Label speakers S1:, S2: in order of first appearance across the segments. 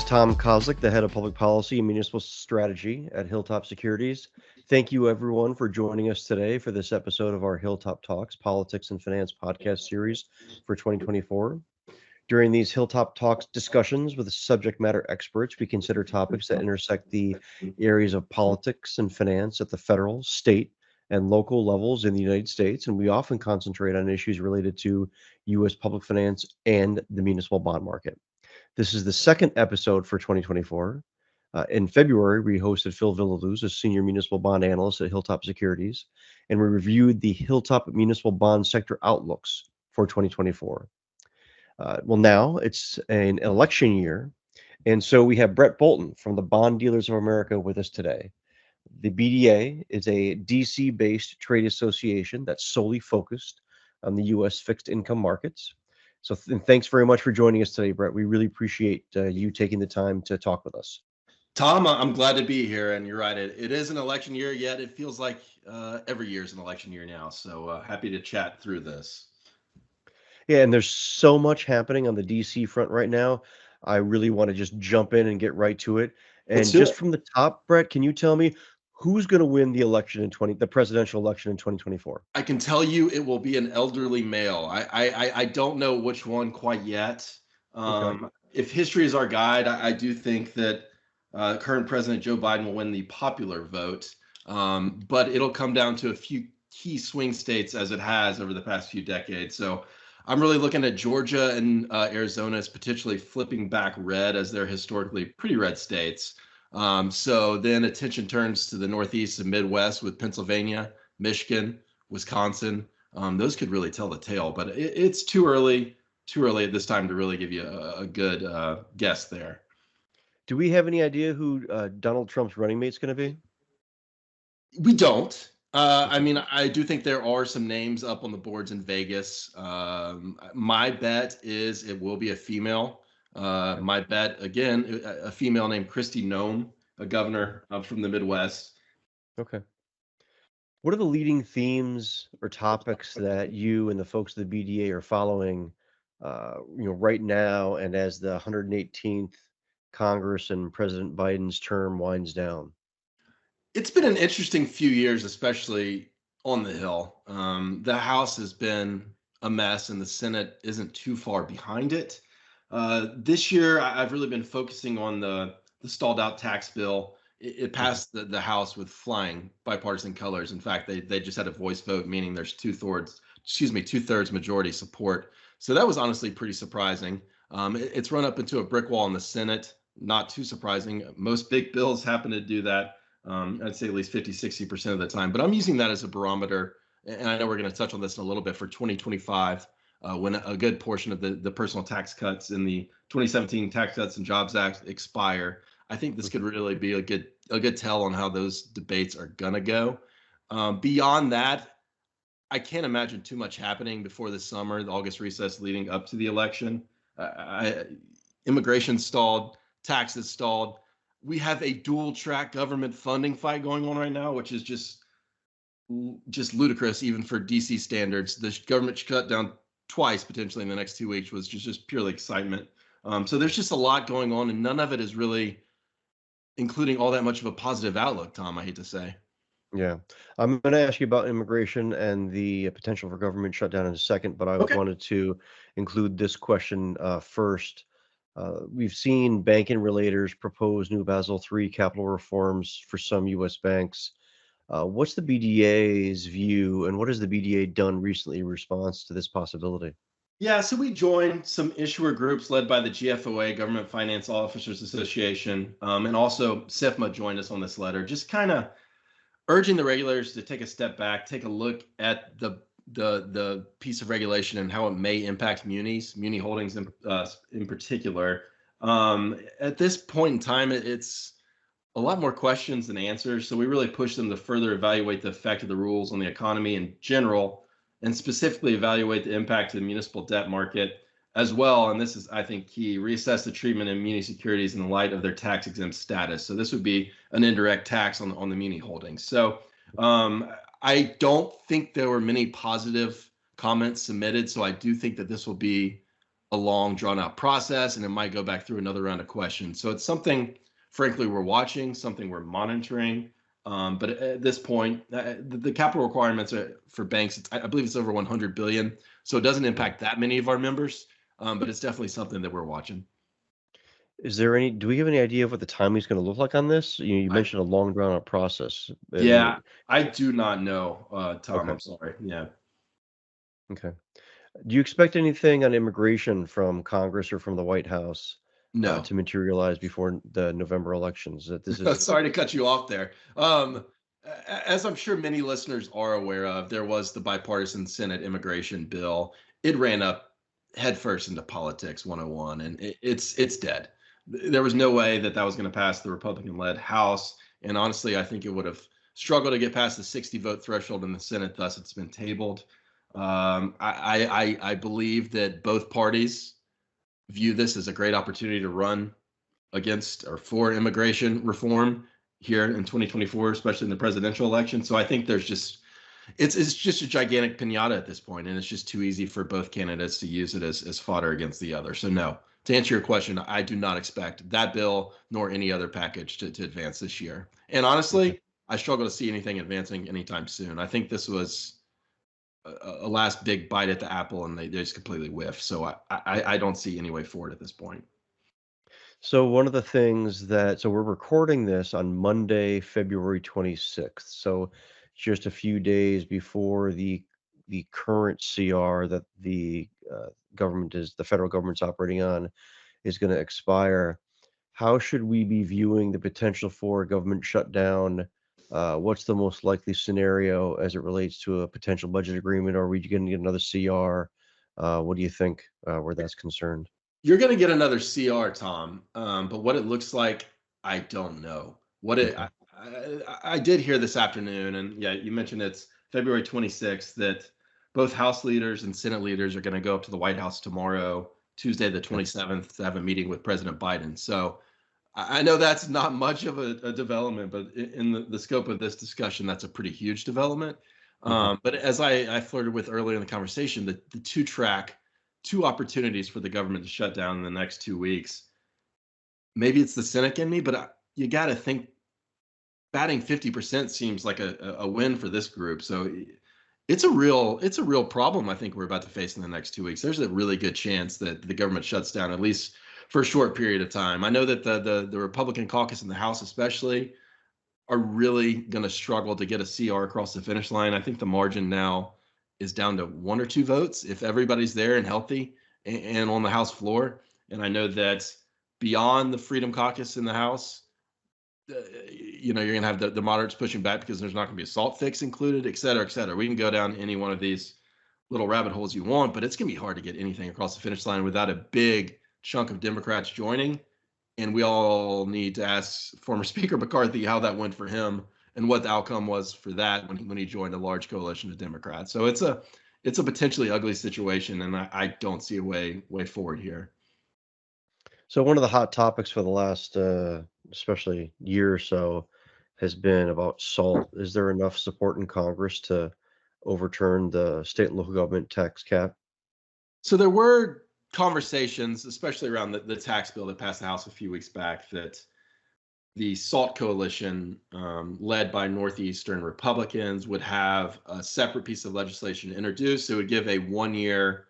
S1: Tom Kozlik, the head of public policy and municipal strategy at Hilltop Securities. Thank you, everyone, for joining us today for this episode of our Hilltop Talks Politics and Finance podcast series for 2024. During these Hilltop Talks discussions with subject matter experts, we consider topics that intersect the areas of politics and finance at the federal, state, and local levels in the United States, and we often concentrate on issues related to U.S. public finance and the municipal bond market. This is the second episode for 2024. In February, we hosted Phil Villaluz, a senior municipal bond analyst at Hilltop Securities, and we reviewed the Hilltop municipal bond sector outlooks for 2024. Now it's an election year, and so we have Brett Bolton from the Bond Dealers of America with us today. The BDA is a DC-based trade association that's solely focused on the U.S. fixed income markets. So thanks very much for joining us today, Brett. We really appreciate you taking the time to talk with us.
S2: Tom, I'm glad to be here, and you're right. It is an election year, yet it feels like every year is an election year now. So happy to chat through this.
S1: Yeah, and there's so much happening on the DC front right now. I really want to just jump in and get right to it. And just from the top, Brett, can you tell me who's going to win the election the presidential election in 2024?
S2: I can tell you it will be an elderly male. I don't know which one quite yet.
S1: Okay.
S2: If history is our guide, I do think that current President Joe Biden will win the popular vote, but it'll come down to a few key swing states as it has over the past few decades. So I'm really looking at Georgia and Arizona as potentially flipping back red, as they're historically pretty red states. So then attention turns to the Northeast and Midwest with Pennsylvania, Michigan, Wisconsin. Those could really tell the tale, but it's too early at this time to really give you a good guess there.
S1: Do we have any idea who Donald Trump's running mate's going to be?
S2: We don't. I mean, I do think there are some names up on the boards in Vegas. My bet is it will be a female. My bet, again, a female named Kristi Noem, a governor from the Midwest.
S1: Okay. What are the leading themes or topics that you and the folks of the BDA are following, right now, and as the 118th Congress and President Biden's term winds down?
S2: It's been an interesting few years, especially on the Hill. The House has been a mess, and the Senate isn't too far behind it. This year, I've really been focusing on the stalled out tax bill. It passed the House with flying bipartisan colors. In fact, they just had a voice vote, meaning there's two-thirds majority support. So that was honestly pretty surprising. It's run up into a brick wall in the Senate. Not too surprising. Most big bills happen to do that. I'd say at least 50-60% of the time. But I'm using that as a barometer. And I know we're going to touch on this in a little bit for 2025. When a good portion of the personal tax cuts in the 2017 Tax Cuts and Jobs Act expire, I think this could really be a good tell on how those debates are gonna go. Beyond that, I can't imagine too much happening before the summer, the August recess leading up to the election. Immigration stalled, taxes stalled. We have a dual track government funding fight going on right now, which is just ludicrous, even for DC standards. The government shut down twice potentially in the next 2 weeks was just purely excitement. So there's just a lot going on, and none of it is really including all that much of a positive outlook, Tom, I hate to say.
S1: Yeah. I'm going to ask you about immigration and the potential for government shutdown in a second, but I wanted to include this question first. We've seen banking regulators propose new Basel III capital reforms for some U.S. banks. What's the BDA's view, and what has the BDA done recently in response to this possibility?
S2: Yeah, so we joined some issuer groups led by the GFOA, Government Finance Officers Association, and also SIFMA joined us on this letter, just kind of urging the regulators to take a step back, take a look at the piece of regulation and how it may impact muni holdings in particular. At this point in time, it's a lot more questions than answers. So we really push them to further evaluate the effect of the rules on the economy in general, and specifically evaluate the impact of the municipal debt market as well. And this is, I think, key: reassess the treatment of muni securities in the light of their tax-exempt status. So this would be an indirect tax on the muni holdings. So I don't think there were many positive comments submitted. So I do think that this will be a long, drawn-out process, and it might go back through another round of questions. So it's something, frankly, we're watching, something we're monitoring. But at this point, the capital requirements for banks, I believe it's over 100 billion. So it doesn't impact that many of our members, but it's definitely something that we're watching.
S1: Do we have any idea of what the timing is going to look like on this? You
S2: I,
S1: mentioned a long drawn out process.
S2: yeah, I do not know, Tom.
S1: Okay.
S2: I'm sorry. Yeah.
S1: Okay. Do you expect anything on immigration from Congress or from the White House
S2: No.
S1: to materialize before the November elections? That this is
S2: Sorry to cut you off there. As I'm sure many listeners are aware of, there was the bipartisan Senate immigration bill. It ran up headfirst into politics 101, and it's dead. There was no way that was going to pass the Republican-led House, and honestly, I think it would have struggled to get past the 60 vote threshold in the Senate. Thus, it's been tabled. I believe that both parties view this as a great opportunity to run against or for immigration reform here in 2024, especially in the presidential election. So I think there's just it's just a gigantic pinata at this point, and it's just too easy for both candidates to use it as fodder against the other. So no, to answer your question, I do not expect that bill nor any other package to advance this year. And
S1: okay.
S2: honestly, I struggle to see anything advancing anytime soon. I think this was a last big bite at the apple, and they just completely whiff. So I don't see any way forward at this point.
S1: So one of the things so we're recording this on Monday, February 26th. So just a few days before the current CR that the federal government's operating on is going to expire. How should we be viewing the potential for a government shutdown? What's the most likely scenario as it relates to a potential budget agreement? Are we going to get another CR? What do you think where that's concerned?
S2: You're going to get another CR, Tom, but what it looks like, I don't know.
S1: Okay.
S2: I did hear this afternoon, and yeah, you mentioned it's February 26th, that both House leaders and Senate leaders are going to go up to the White House tomorrow, Tuesday the
S1: Okay.
S2: 27th, to have a meeting with President Biden. So I know that's not much of a development, but in the scope of this discussion, that's a pretty huge development.
S1: Mhm.
S2: But as I flirted with earlier in the conversation, the two opportunities for the government to shut down in the next 2 weeks. Maybe it's the cynic in me, but you got to think batting 50% seems like a win for this group. So it's a real problem I think we're about to face in the next 2 weeks. There's a really good chance that the government shuts down at least for a short period of time. I know that the Republican caucus in the House especially are really going to struggle to get a CR across the finish line. I think the margin now is down to 1 or 2 votes if everybody's there and healthy and on the House floor. And I know that beyond the Freedom Caucus in the House, you're going to have the moderates pushing back because there's not going to be a SALT fix included, et cetera, et cetera. We can go down any one of these little rabbit holes you want, but it's going to be hard to get anything across the finish line without a big chunk of Democrats joining. And we all need to ask former Speaker McCarthy how that went for him and what the outcome was for that when he joined a large coalition of Democrats. So it's a potentially ugly situation, and I don't see a way forward here.
S1: So one of the hot topics for the last, especially year or so, has been about SALT. Is there enough support in Congress to overturn the state and local government tax cap?
S2: So there were conversations, especially around the tax bill that passed the House a few weeks back, that the SALT coalition, led by Northeastern Republicans, would have a separate piece of legislation introduced. It would give a 1-year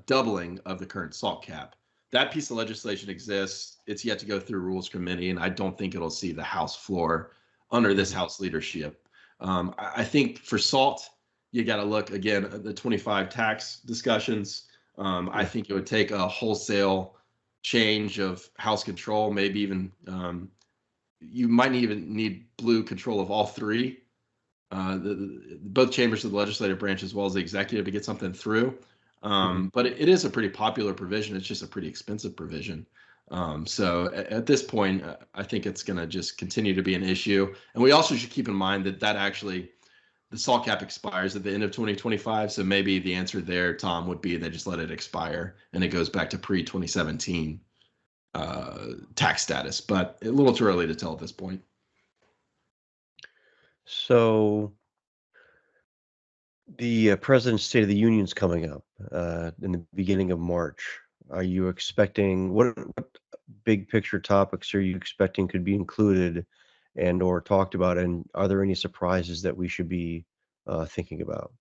S2: doubling of the current SALT cap. That piece of legislation exists. It's yet to go through Rules Committee, and I don't think it'll see the House floor under this
S1: Mhm.
S2: House leadership. I think for SALT, you got to look again at the 25 tax discussions. I
S1: Yeah.
S2: think it would take a wholesale change of House control, maybe even you might even need blue control of all three, both chambers of the legislative branch as well as the executive to get something through.
S1: Mhm.
S2: But it is a pretty popular provision. It's just a pretty expensive provision. So at this point, I think it's going to just continue to be an issue. And we also should keep in mind that actually the SALT cap expires at the end of 2025. So maybe the answer there, Tom, would be they just let it expire and it goes back to pre-2017 tax status. But a little too early to tell at this point.
S1: So The President's State of the Union's coming up in the beginning of March. Are you expecting what big picture topics are you expecting could be included and or talked about? And are there any surprises that we should be thinking about?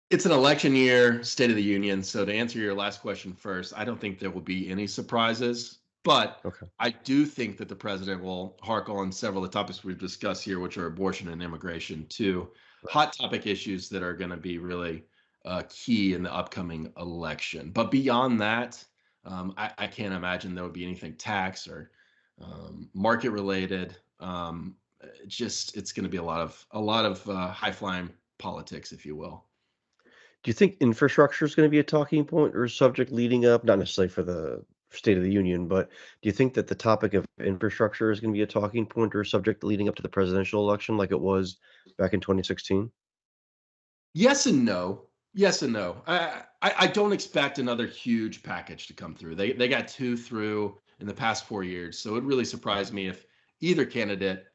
S2: It's an election year, State of the Union. So to answer your last question first, I don't think there will be any surprises, but
S1: Okay.
S2: I do think that the president will hark on several of the topics we've discussed here, which are abortion and immigration, two
S1: Right.
S2: hot topic issues that are going to be really key in the upcoming election. But beyond that, I can't imagine there would be anything tax or market related. It's going to be a lot of high flying politics, if you will.
S1: Do you think infrastructure is going to be a talking point or a subject leading up, not necessarily for the State of the Union, but do you think that the topic of infrastructure is going to be a talking point or a subject leading up to the presidential election like it was back in 2016?
S2: Yes and no. Yes and no. I don't expect another huge package to come through. They got two through in the past 4 years, so it really surprised me if either candidate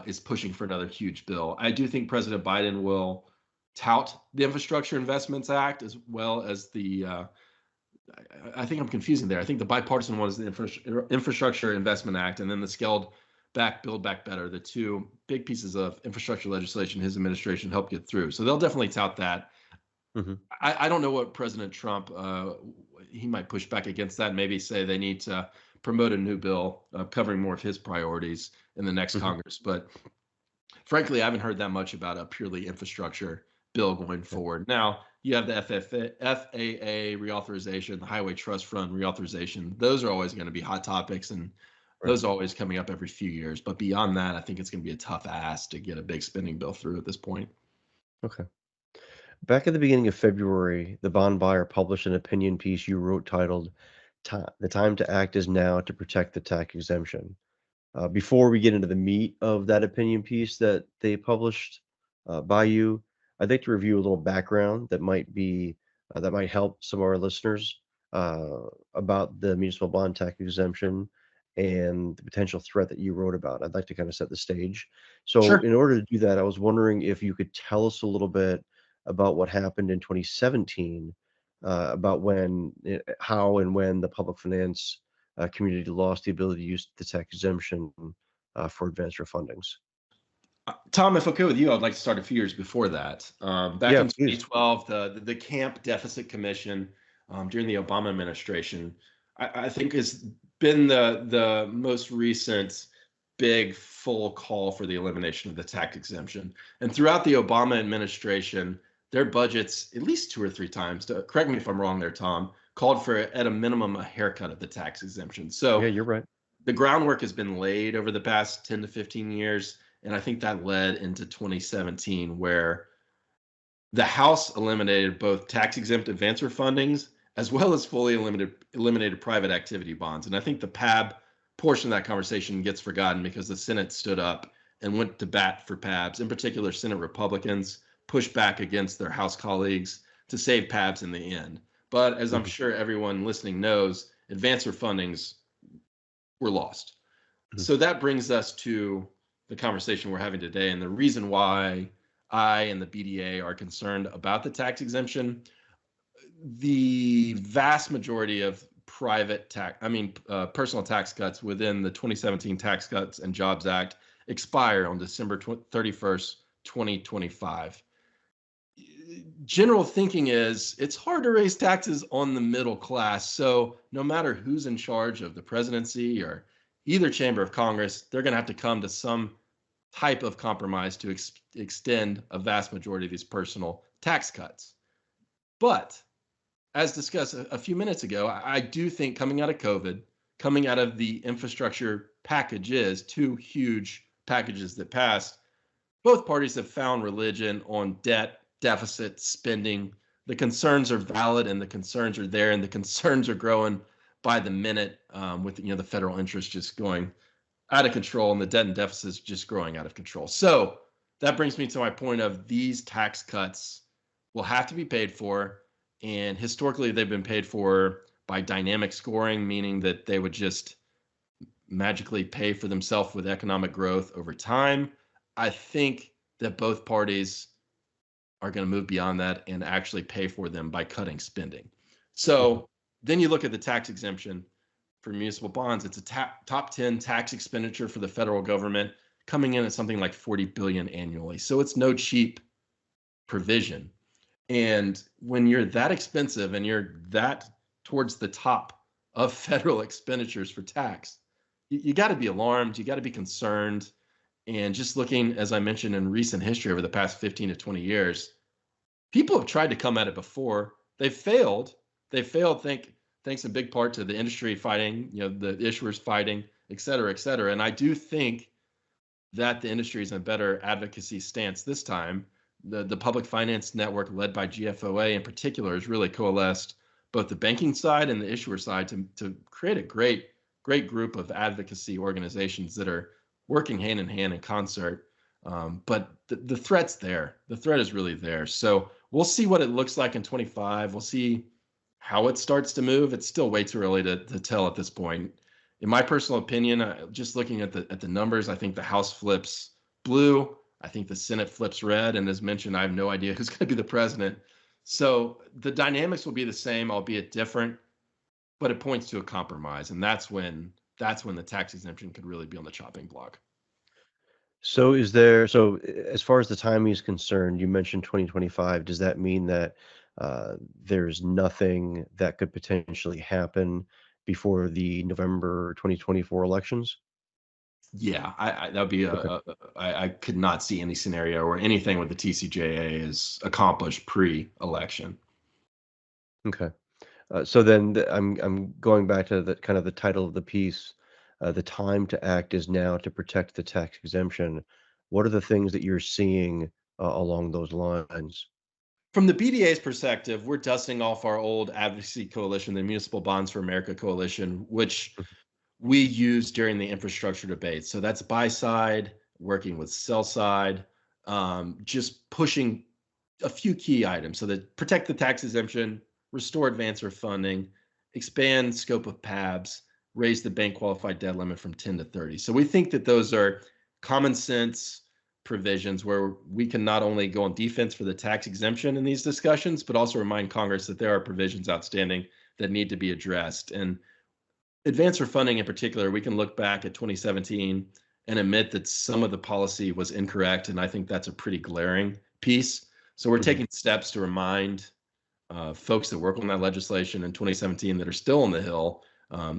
S2: is pushing for another huge bill. I do think President Biden will tout the Infrastructure Investments Act as well as the. I think I'm confusing there. I think the bipartisan one is the Infrastructure Investment Act, and then the Scaled Back Build Back Better, the two big pieces of infrastructure legislation his administration helped get through. So they'll definitely tout that.
S1: Hmm.
S2: I don't know what President Trump, he might push back against that, and maybe say they need to promote a new bill covering more of his priorities in the next
S1: Hmm.
S2: Congress. But frankly, I haven't heard that much about a purely infrastructure bill going
S1: Yeah.
S2: forward. Now, you have the FAA reauthorization, the Highway Trust Fund reauthorization. Those are always going to be hot topics, and
S1: Right.
S2: those are always coming up every few years. But beyond that, I think it's going to be a tough ask to get a big spending bill through at this point.
S1: Okay. Back at the beginning of February, the bond buyer published an opinion piece you wrote titled "The Time to Act is Now to Protect the Tax Exemption." Before we get into the meat of that opinion piece that they published by you, I'd like to review a little background that might help some of our listeners about the municipal bond tax exemption and the potential threat that you wrote about. I'd like to kind of set the stage. So,
S2: Sure.
S1: in order to do that, I was wondering if you could tell us a little bit about what happened in 2017, about how and when the public finance community lost the ability to use the tax exemption for advanced refundings.
S2: Tom, if okay with you, I'd like to start a few years before that. Back
S1: Yeah,
S2: in
S1: please.
S2: 2012, the Camp Deficit Commission during the Obama administration, I think has been the most recent big full call for the elimination of the tax exemption. And throughout the Obama administration, their budgets, at least two or three times, correct me if I'm wrong there, Tom, called for at a minimum a haircut of the tax exemption.
S1: Yeah,
S2: So
S1: you're right.
S2: the groundwork has been laid over the past 10 to 15 years. And I think that led into 2017, where the House eliminated both tax exempt advance refundings as well as fully eliminated private activity bonds. And I think the PAB portion of that conversation gets forgotten because the Senate stood up and went to bat for PABs. In particular, Senate Republicans pushed back against their House colleagues to save PABs in the end. But as I'm
S1: Mhm,
S2: sure everyone listening knows, advance refundings were lost.
S1: mhm.
S2: So that brings us to the conversation we're having today, and the reason why I and the BDA are concerned about the tax exemption. The vast majority of personal tax cuts within the 2017 Tax Cuts and Jobs Act expire on December 31st, 2025. General thinking is it's hard to raise taxes on the middle class. So no matter who's in charge of the presidency or either chamber of Congress, they're going to have to come to some type of compromise to extend a vast majority of these personal tax cuts. But as discussed a few minutes ago, I do think coming out of COVID, coming out of the infrastructure packages, two huge packages that passed, both parties have found religion on debt, deficit, spending. The concerns are valid, and the concerns are there, and the concerns are growing by the minute, with the federal interest just going out of control and the debt and deficits just growing out of control. So that brings me to my point of these tax cuts will have to be paid for, and historically they've been paid for by dynamic scoring, meaning that they would just magically pay for themselves with economic growth over time. I think that both parties are going to move beyond that and actually pay for them by cutting spending. So then you look at the tax exemption for municipal bonds. It's a top 10 tax expenditure for the federal government, coming in at something like $40 billion annually. So it's no cheap provision. And when you're that expensive and you're that towards the top of federal expenditures for tax, you got to be alarmed. You got to be concerned. And just looking, as I mentioned, in recent history over the past 15 to 20 years, people have tried to come at it before. They've failed. They failed, thanks in big part to the industry fighting, the issuers fighting, et cetera, et cetera. And I do think that the industry is in a better advocacy stance this time. The public finance network led by GFOA in particular has really coalesced both the banking side and the issuer side to create a great group of advocacy organizations that are working hand in hand in concert. But the threat's there. The threat is really there. So we'll see what it looks like in 25. We'll see how it starts to move. It's still way too early to tell at this point. In my personal opinion, just looking at the numbers, I think the House flips blue. I think the Senate flips red. And as mentioned, I have no idea who's going to be the president. So the dynamics will be the same, albeit different, but it points to a compromise. And that's when the tax exemption could really be on the chopping block.
S1: So as far as the timing is concerned, you mentioned 2025. Does that mean that there's nothing that could potentially happen before the November 2024 elections?
S2: Yeah, that would be I could not see any scenario where anything with the TCJA is accomplished pre-election.
S1: Okay. So then I'm going back to the kind of the title of the piece. The time to act is now to protect the tax exemption. What are the things that you're seeing along those lines?
S2: From the BDA's perspective, we're dusting off our old advocacy coalition, the Municipal Bonds for America Coalition, which we used during the infrastructure debate. So that's buy side, working with sell side, just pushing a few key items. So that protect the tax exemption, restore advancer funding, expand scope of PABs, raise the bank qualified debt limit from 10 to 30. So we think that those are common sense provisions where we can not only go on defense for the tax exemption in these discussions, but also remind Congress that there are provisions outstanding that need to be addressed. And advancer funding in particular, we can look back at 2017 and admit that some of the policy was incorrect. And I think that's a pretty glaring piece. So we're taking steps to remind folks that work on that legislation in 2017 that are still on the Hill,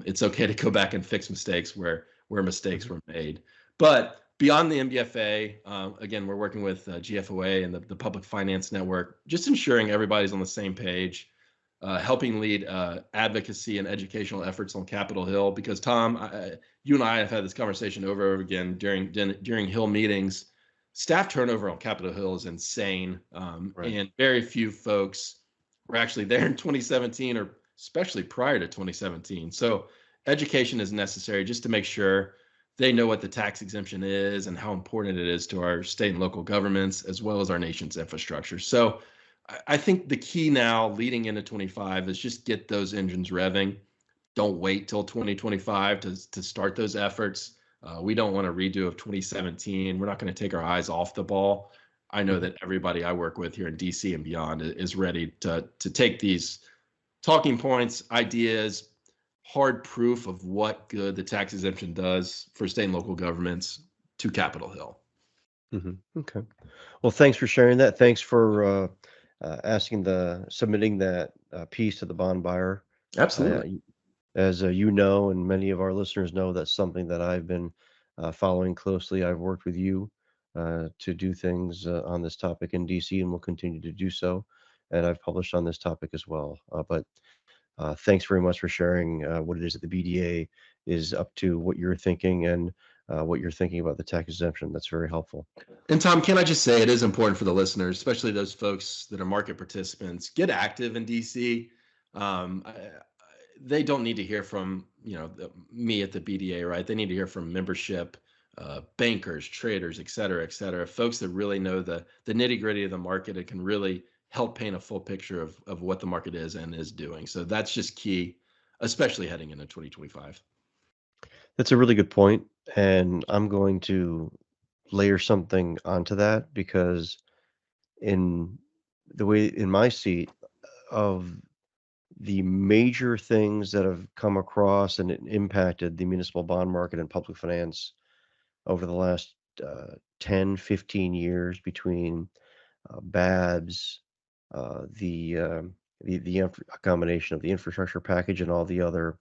S2: it's okay to go back and fix mistakes where mistakes were made. But beyond the MBFA, again, we're working with GFOA and the Public Finance Network, just ensuring everybody's on the same page, helping lead advocacy and educational efforts on Capitol Hill. Because Tom, you and I have had this conversation over and over again during Hill meetings. Staff turnover on Capitol Hill is insane, and very few folks were actually there in 2017 or especially prior to 2017. So education is necessary just to make sure they know what the tax exemption is and how important it is to our state and local governments, as well as our nation's infrastructure. So I think the key now leading into 25 is just get those engines revving. Don't wait till 2025 to start those efforts. We don't want a redo of 2017. We're not going to take our eyes off the ball. I know that everybody I work with here in DC and beyond is ready to take these talking points, ideas, hard proof of what good the tax exemption does for state and local governments to Capitol Hill.
S1: Okay. Well, thanks for sharing that. Thanks for submitting that piece to the bond buyer.
S2: Absolutely.
S1: As you know, and many of our listeners know, that's something that I've been following closely. I've worked with you to do things on this topic in DC, and will continue to do so. And I've published on this topic as well. But thanks very much for sharing what it is that the BDA is up to, what you're thinking, and what you're thinking about the tax exemption. That's very helpful.
S2: And Tom, can I just say it is important for the listeners, especially those folks that are market participants, get active in DC. They don't need to hear from me at the BDA, right? They need to hear from membership, bankers, traders, et cetera, folks that really know the nitty gritty of the market and can really help paint a full picture of what the market is and is doing. So that's just key, especially heading into 2025.
S1: That's a really good point, and I'm going to layer something onto that, because in the way in my seat of the major things that have come across and impacted the municipal bond market and public finance over the last 10, 15 years between BABS, a combination of the infrastructure package and all the other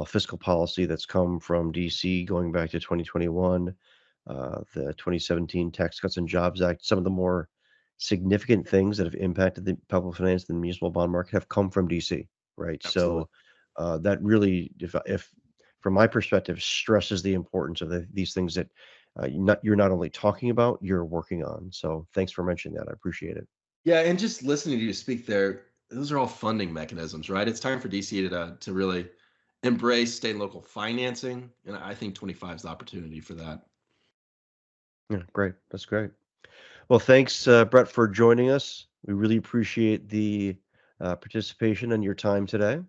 S1: fiscal policy that's come from DC going back to 2021, the 2017 Tax Cuts and Jobs Act. Some of the more significant things that have impacted the public finance and the municipal bond market have come from DC, right?
S2: Absolutely.
S1: So that really, if from my perspective, stresses the importance of these things that you're not only talking about, you're working on. So thanks for mentioning that. I appreciate it.
S2: Yeah, and just listening to you speak there, those are all funding mechanisms, right? It's time for DC to really embrace state and local financing, and I think 25 is the opportunity for that.
S1: Yeah, great. That's great. Well, thanks, Brett, for joining us. We really appreciate the participation and your time today.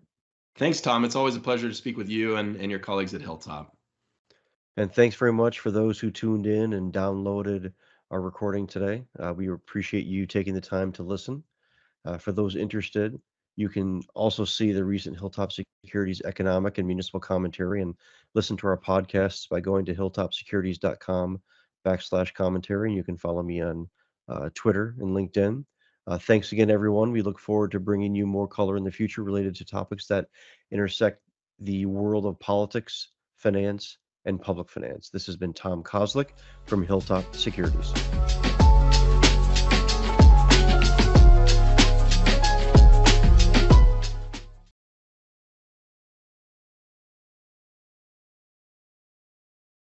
S2: Thanks, Tom. It's always a pleasure to speak with you and your colleagues at Hilltop.
S1: And thanks very much for those who tuned in and downloaded our recording today. We appreciate you taking the time to listen. For those interested, you can also see the recent Hilltop Securities economic and municipal commentary and listen to our podcasts by going to hilltopsecurities.com/commentary. And you can follow me on Twitter and LinkedIn. Thanks again, everyone. We look forward to bringing you more color in the future related to topics that intersect the world of politics, finance, and public finance. This has been Tom Kozlik from Hilltop Securities.